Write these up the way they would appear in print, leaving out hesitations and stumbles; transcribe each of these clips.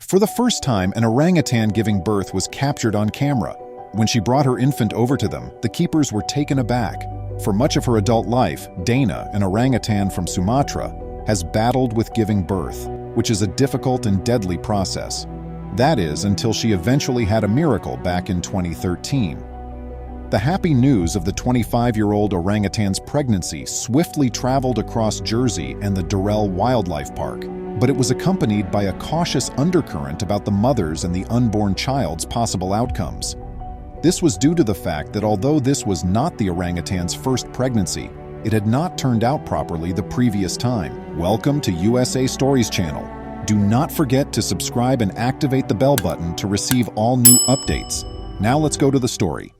For the first time, an orangutan giving birth was captured on camera. When she brought her infant over to them, the keepers were taken aback. For much of her adult life, Dana, an orangutan from Sumatra, has battled with giving birth, which is a difficult and deadly process. That is, until she eventually had a miracle back in 2013. The happy news of the 25-year-old orangutan's pregnancy swiftly traveled across Jersey and the Durrell Wildlife Park, but it was accompanied by a cautious undercurrent about the mother's and the unborn child's possible outcomes. This was due to the fact that although this was not the orangutan's first pregnancy, it had not turned out properly the previous time. Welcome to USA Stories channel. Do not forget to subscribe and activate the bell button to receive all new updates. Now let's go to the story.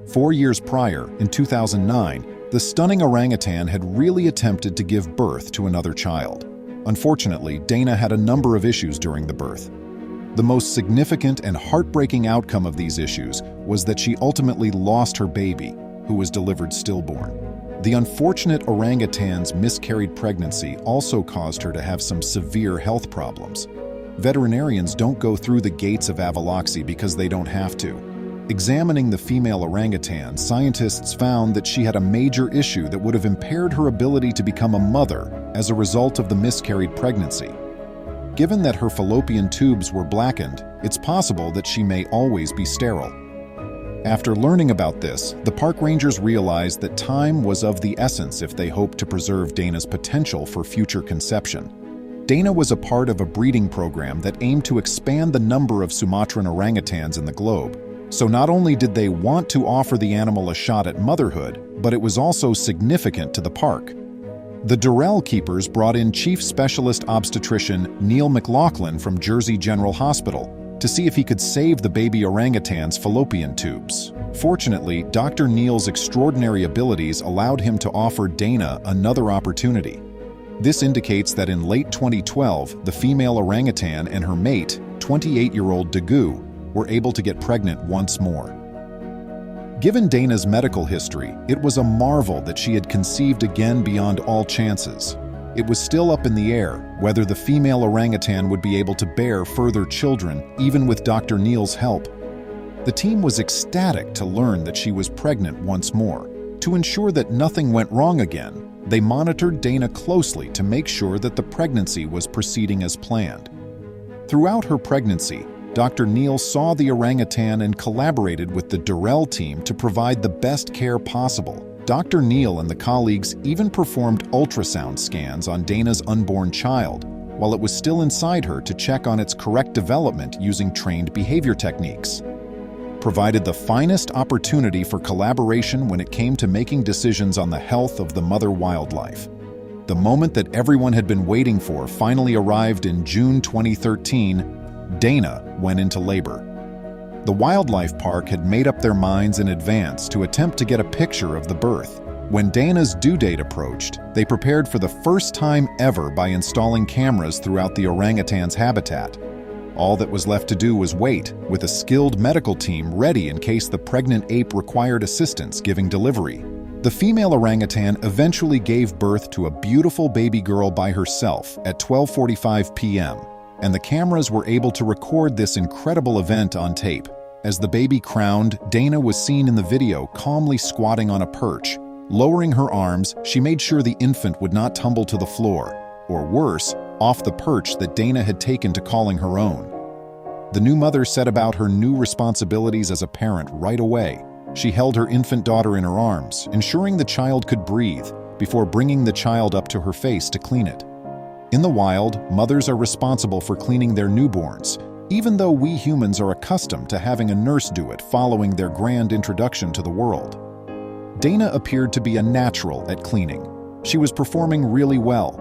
4 years prior, in 2009, the stunning orangutan had really attempted to give birth to another child. Unfortunately, Dana had a number of issues during the birth. The most significant and heartbreaking outcome of these issues was that she ultimately lost her baby, who was delivered stillborn. The unfortunate orangutan's miscarried pregnancy also caused her to have some severe health problems. Veterinarians don't go through the gates of avaloxy because they don't have to. Examining the female orangutan, scientists found that she had a major issue that would have impaired her ability to become a mother as a result of the miscarried pregnancy. Given that her fallopian tubes were blackened, it's possible that she may always be sterile. After learning about this, the park rangers realized that time was of the essence if they hoped to preserve Dana's potential for future conception. Dana was a part of a breeding program that aimed to expand the number of Sumatran orangutans in the globe. So not only did they want to offer the animal a shot at motherhood, but it was also significant to the park. The Durrell keepers brought in Chief Specialist Obstetrician Neil McLaughlin from Jersey General Hospital to see if he could save the baby orangutan's fallopian tubes. Fortunately, Dr. Neil's extraordinary abilities allowed him to offer Dana another opportunity. This indicates that in late 2012, the female orangutan and her mate, 28-year-old Dagu, were able to get pregnant once more. Given Dana's medical history, it was a marvel that she had conceived again beyond all chances. It was still up in the air whether the female orangutan would be able to bear further children, even with Dr. Neil's help. The team was ecstatic to learn that she was pregnant once more. To ensure that nothing went wrong again, they monitored Dana closely to make sure that the pregnancy was proceeding as planned. Throughout her pregnancy, Dr. Neil saw the orangutan and collaborated with the Durrell team to provide the best care possible. Dr. Neil and the colleagues even performed ultrasound scans on Dana's unborn child while it was still inside her to check on its correct development using trained behavior techniques. Provided the finest opportunity for collaboration when it came to making decisions on the health of the mother wildlife. The moment that everyone had been waiting for finally arrived in June 2013. Dana went into labor. The wildlife park had made up their minds in advance to attempt to get a picture of the birth. When Dana's due date approached, they prepared for the first time ever by installing cameras throughout the orangutan's habitat. All that was left to do was wait, with a skilled medical team ready in case the pregnant ape required assistance giving delivery. The female orangutan eventually gave birth to a beautiful baby girl by herself at 12:45 p.m. and the cameras were able to record this incredible event on tape. As the baby crowned, Dana was seen in the video calmly squatting on a perch. Lowering her arms, she made sure the infant would not tumble to the floor, or worse, off the perch that Dana had taken to calling her own. The new mother set about her new responsibilities as a parent right away. She held her infant daughter in her arms, ensuring the child could breathe, before bringing the child up to her face to clean it. In the wild, mothers are responsible for cleaning their newborns, even though we humans are accustomed to having a nurse do it following their grand introduction to the world. Dana appeared to be a natural at cleaning. She was performing really well.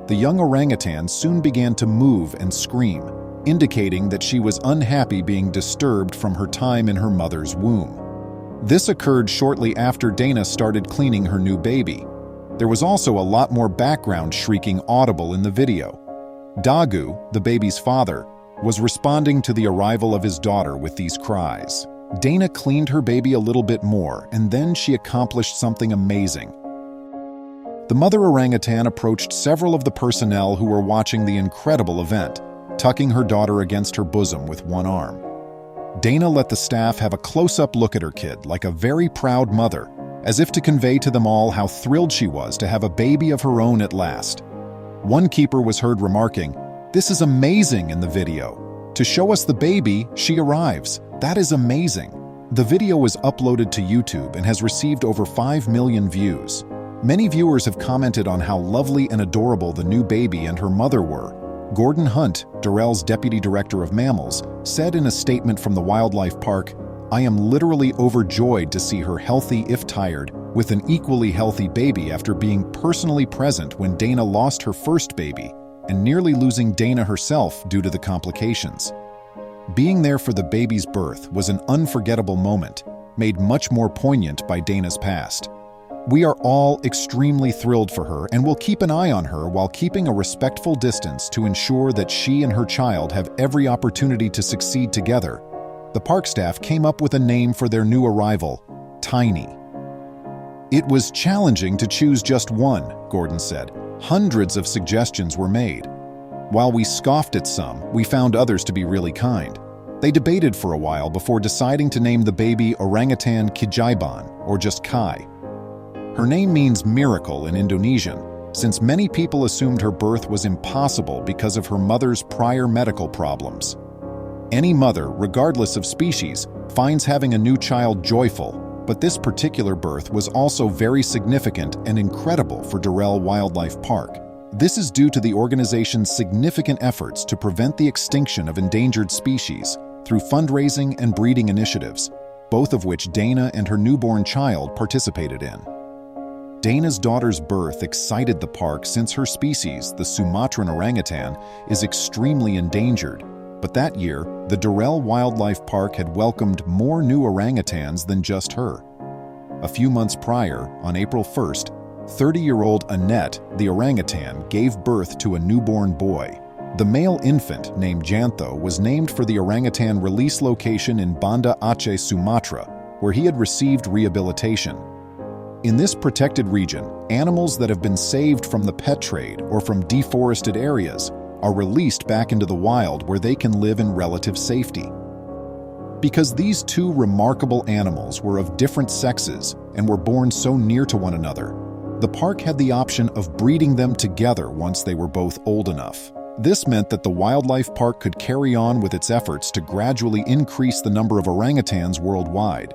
The young orangutan soon began to move and scream, indicating that she was unhappy being disturbed from her time in her mother's womb. This occurred shortly after Dana started cleaning her new baby. There was also a lot more background shrieking audible in the video. Dagu, the baby's father, was responding to the arrival of his daughter with these cries. Dana cleaned her baby a little bit more, and then she accomplished something amazing. The mother orangutan approached several of the personnel who were watching the incredible event. tucking her daughter against her bosom with one arm. Dana let the staff have a close-up look at her kid like a very proud mother, as if to convey to them all how thrilled she was to have a baby of her own at last. One keeper was heard remarking, "This is amazing," in the video. "To show us the baby, she arrives. That is amazing." The video was uploaded to YouTube and has received over 5 million views. Many viewers have commented on how lovely and adorable the new baby and her mother were. Gordon Hunt, Durrell's deputy director of mammals, said in a statement from the wildlife park, "I am literally overjoyed to see her healthy if tired, with an equally healthy baby after being personally present when Dana lost her first baby and nearly losing Dana herself due to the complications. Being there for the baby's birth was an unforgettable moment, made much more poignant by Dana's past. We are all extremely thrilled for her and will keep an eye on her while keeping a respectful distance to ensure that she and her child have every opportunity to succeed together." The park staff came up with a name for their new arrival, Tiny. "It was challenging to choose just one," Gordon said. "Hundreds of suggestions were made. While we scoffed at some, we found others to be really kind. They debated for a while before deciding to name the baby Orangutan Kijon, or just Kai. Her name means miracle in Indonesian, since many people assumed her birth was impossible because of her mother's prior medical problems. Any mother, regardless of species, finds having a new child joyful, but this particular birth was also very significant and incredible for Durrell Wildlife Park. This is due to the organization's significant efforts to prevent the extinction of endangered species through fundraising and breeding initiatives, both of which Dana and her newborn child participated in. Dana's daughter's birth excited the park since her species, the Sumatran orangutan, is extremely endangered. But that year, the Durrell Wildlife Park had welcomed more new orangutans than just her. A few months prior, on April 1st, 30-year-old Annette, the orangutan, gave birth to a newborn boy. The male infant, named Jantho, was named for the orangutan release location in Banda Aceh, Sumatra, where he had received rehabilitation. In this protected region, animals that have been saved from the pet trade or from deforested areas are released back into the wild where they can live in relative safety. Because these two remarkable animals were of different sexes and were born so near to one another, the park had the option of breeding them together once they were both old enough. This meant that the wildlife park could carry on with its efforts to gradually increase the number of orangutans worldwide.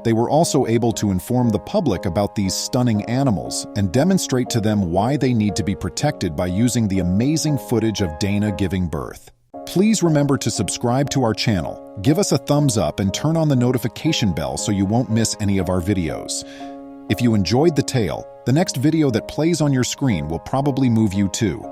They were also able to inform the public about these stunning animals and demonstrate to them why they need to be protected by using the amazing footage of Dana giving birth. Please remember to subscribe to our channel, give us a thumbs up, and turn on the notification bell so you won't miss any of our videos. If you enjoyed the tale, the next video that plays on your screen will probably move you too.